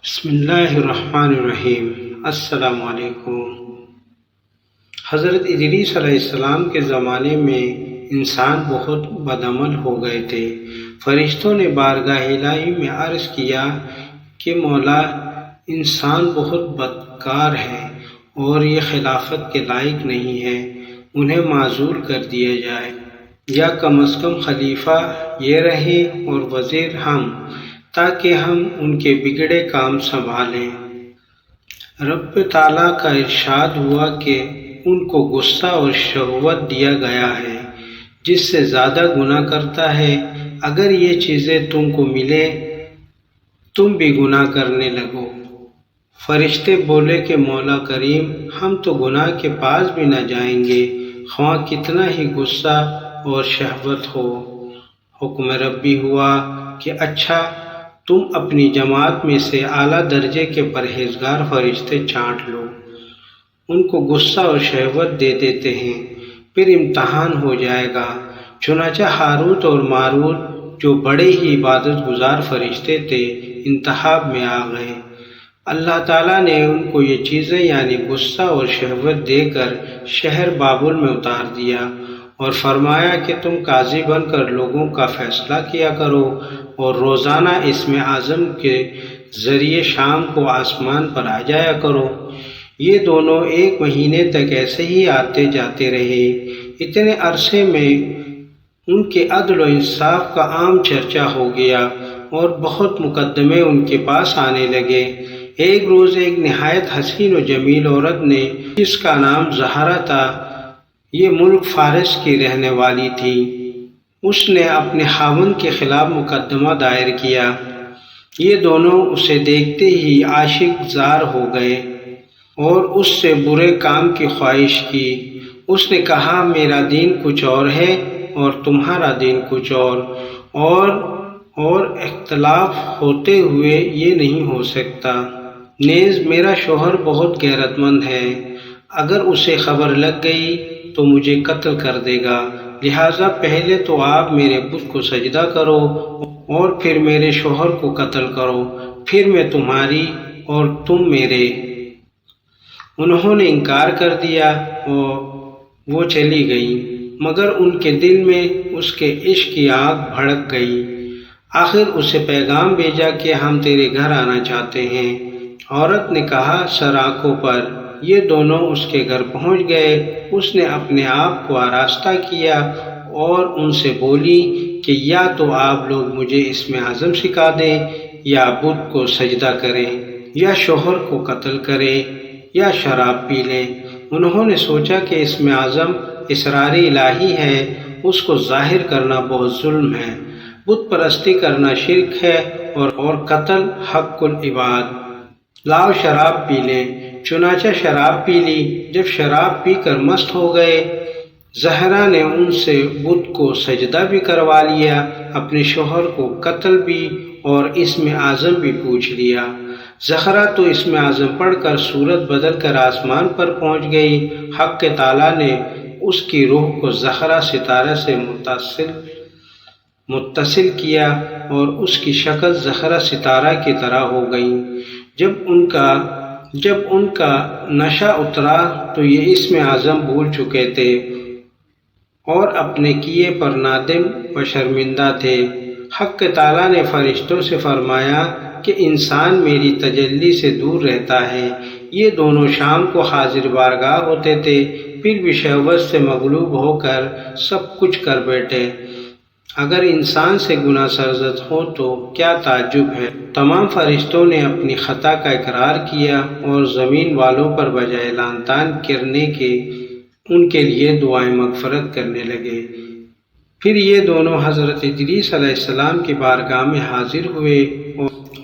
بسم اللہ الرحمن الرحیم۔ السلام علیکم۔ حضرت ادریس علیہ السلام کے زمانے میں انسان بہت بدعمل ہو گئے تھے۔ فرشتوں نے بارگاہ الہی میں عرض کیا کہ مولا، انسان بہت بدکار ہے اور یہ خلافت کے لائق نہیں ہے، انہیں معزول کر دیا جائے، یا کم از کم خلیفہ یہ رہے اور وزیر ہم، تاکہ ہم ان کے بگڑے کام سنبھالیں۔ رب تعالیٰ کا ارشاد ہوا کہ ان کو غصہ اور شہوت دیا گیا ہے، جس سے زیادہ گناہ کرتا ہے۔ اگر یہ چیزیں تم کو ملے تم بھی گناہ کرنے لگو۔ فرشتے بولے کہ مولا کریم، ہم تو گناہ کے پاس بھی نہ جائیں گے، خواہ کتنا ہی غصہ اور شہوت ہو۔ حکم ربی ہوا کہ اچھا، تم اپنی جماعت میں سے اعلیٰ درجے کے پرہیزگار فرشتے چھانٹ لو، ان کو غصہ اور شہوت دے دیتے ہیں، پھر امتحان ہو جائے گا۔ چنانچہ ہاروت اور ماروت، جو بڑے ہی عبادت گزار فرشتے تھے، انتخاب میں آ گئے۔ اللہ تعالیٰ نے ان کو یہ چیزیں یعنی غصہ اور شہوت دے کر شہر بابل میں اتار دیا اور فرمایا کہ تم قاضی بن کر لوگوں کا فیصلہ کیا کرو اور روزانہ اسم اعظم کے ذریعے شام کو آسمان پر آ جایا کرو۔ یہ دونوں 1 مہینے تک ایسے ہی آتے جاتے رہے۔ اتنے عرصے میں ان کے عدل و انصاف کا عام چرچا ہو گیا اور بہت مقدمے ان کے پاس آنے لگے۔ ایک روز ایک نہایت حسین و جمیل عورت نے، جس کا نام زہرا تھا، یہ ملک فارس کی رہنے والی تھی، اس نے اپنے خاوند کے خلاف مقدمہ دائر کیا۔ یہ دونوں اسے دیکھتے ہی عاشق زار ہو گئے اور اس سے برے کام کی خواہش کی۔ اس نے کہا، میرا دین کچھ اور ہے اور تمہارا دین کچھ اور اختلاف ہوتے ہوئے یہ نہیں ہو سکتا۔ نیز میرا شوہر بہت غیرت مند ہے، اگر اسے خبر لگ گئی تو مجھے قتل کر دے گا، لہٰذا پہلے تو آپ میرے بت کو سجدہ کرو اور پھر میرے شوہر کو قتل کرو، پھر میں تمہاری اور تم میرے۔ انہوں نے انکار کر دیا اور وہ چلی گئیں، مگر ان کے دل میں اس کے عشق کی آگ بھڑک گئی۔ آخر اسے پیغام بھیجا کہ ہم تیرے گھر آنا چاہتے ہیں۔ عورت نے کہا، سر آنکھوں پر۔ یہ دونوں اس کے گھر پہنچ گئے۔ اس نے اپنے آپ کو آراستہ کیا اور ان سے بولی کہ یا تو آپ لوگ مجھے اسم اعظم سکھا دیں، یا بت کو سجدہ کریں، یا شوہر کو قتل کریں، یا شراب پی لیں۔ انہوں نے سوچا کہ اسم اعظم اسرار الہی ہے، اس کو ظاہر کرنا بہت ظلم ہے، بت پرستی کرنا شرک ہے اور قتل حق العباد۔ لاؤ شراب پی لیں۔ چنانچہ شراب پی لی۔ جب شراب پی کر مست ہو گئے، زہرا نے ان سے بت کو سجدہ بھی کروا لیا، اپنے شوہر کو قتل بھی اور اسم اعظم بھی پوچھ لیا۔ زہرا تو اسم اعظم پڑھ کر صورت بدل کر آسمان پر پہنچ گئی۔ حق تعالیٰ نے اس کی روح کو زہرا ستارہ سے متصل کیا اور اس کی شکل زہرا ستارہ کی طرح ہو گئی۔ جب ان کا نشہ اترا تو یہ اسم اعظم بھول چکے تھے اور اپنے کیے پر نادم و شرمندہ تھے۔ حق تعالیٰ نے فرشتوں سے فرمایا کہ انسان میری تجلی سے دور رہتا ہے۔ یہ دونوں شام کو حاضر بارگاہ ہوتے تھے، پھر بھی شہوت سے مغلوب ہو کر سب کچھ کر بیٹھے۔ اگر انسان سے گناہ سرزد ہو تو کیا تعجب ہے۔ تمام فرشتوں نے اپنی خطا کا اقرار کیا اور زمین والوں پر بجائے لعن طعن کرنے کے ان کے لیے دعائیں مغفرت کرنے لگے۔ پھر یہ دونوں حضرت ادریس علیہ السلام کی بارگاہ میں حاضر ہوئے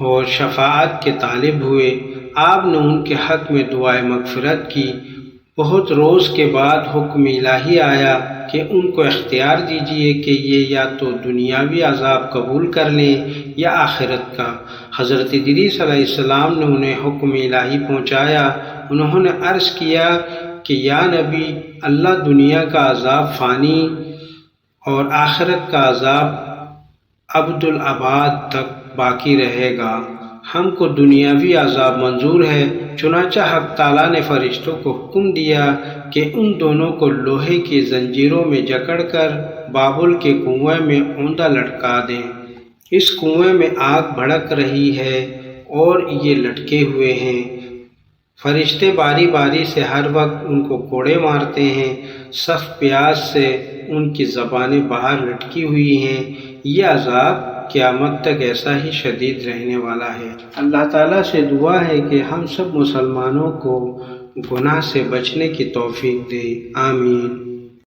اور شفاعت کے طالب ہوئے۔ آپ نے ان کے حق میں دعائیں مغفرت کی۔ بہت روز کے بعد حکم الہی آیا کہ ان کو اختیار دیجیے کہ یہ یا تو دنیاوی عذاب قبول کر لیں یا آخرت کا۔ حضرت ادریس علیہ السلام نے انہیں حکم الہی پہنچایا۔ انہوں نے عرض کیا کہ یا نبی اللہ، دنیا کا عذاب فانی اور آخرت کا عذاب ابد الآباد تک باقی رہے گا۔ ہم کو دنیاوی عذاب منظور ہے، چنانچہ حق تعالیٰ نے فرشتوں کو حکم دیا کہ ان دونوں کو لوہے کی زنجیروں میں جکڑ کر بابل کے کنویں میں اوندا لٹکا دیں۔ اس کنویں میں آگ بھڑک رہی ہے اور یہ لٹکے ہوئے ہیں۔ فرشتے باری باری سے ہر وقت ان کو کوڑے مارتے ہیں، سخت پیاس سے ان کی زبانیں باہر لٹکی ہوئی ہیں۔ یہ عذاب قیامت تک ایسا ہی شدید رہنے والا ہے۔ اللہ تعالیٰ سے دعا ہے کہ ہم سب مسلمانوں کو گناہ سے بچنے کی توفیق دے، آمین۔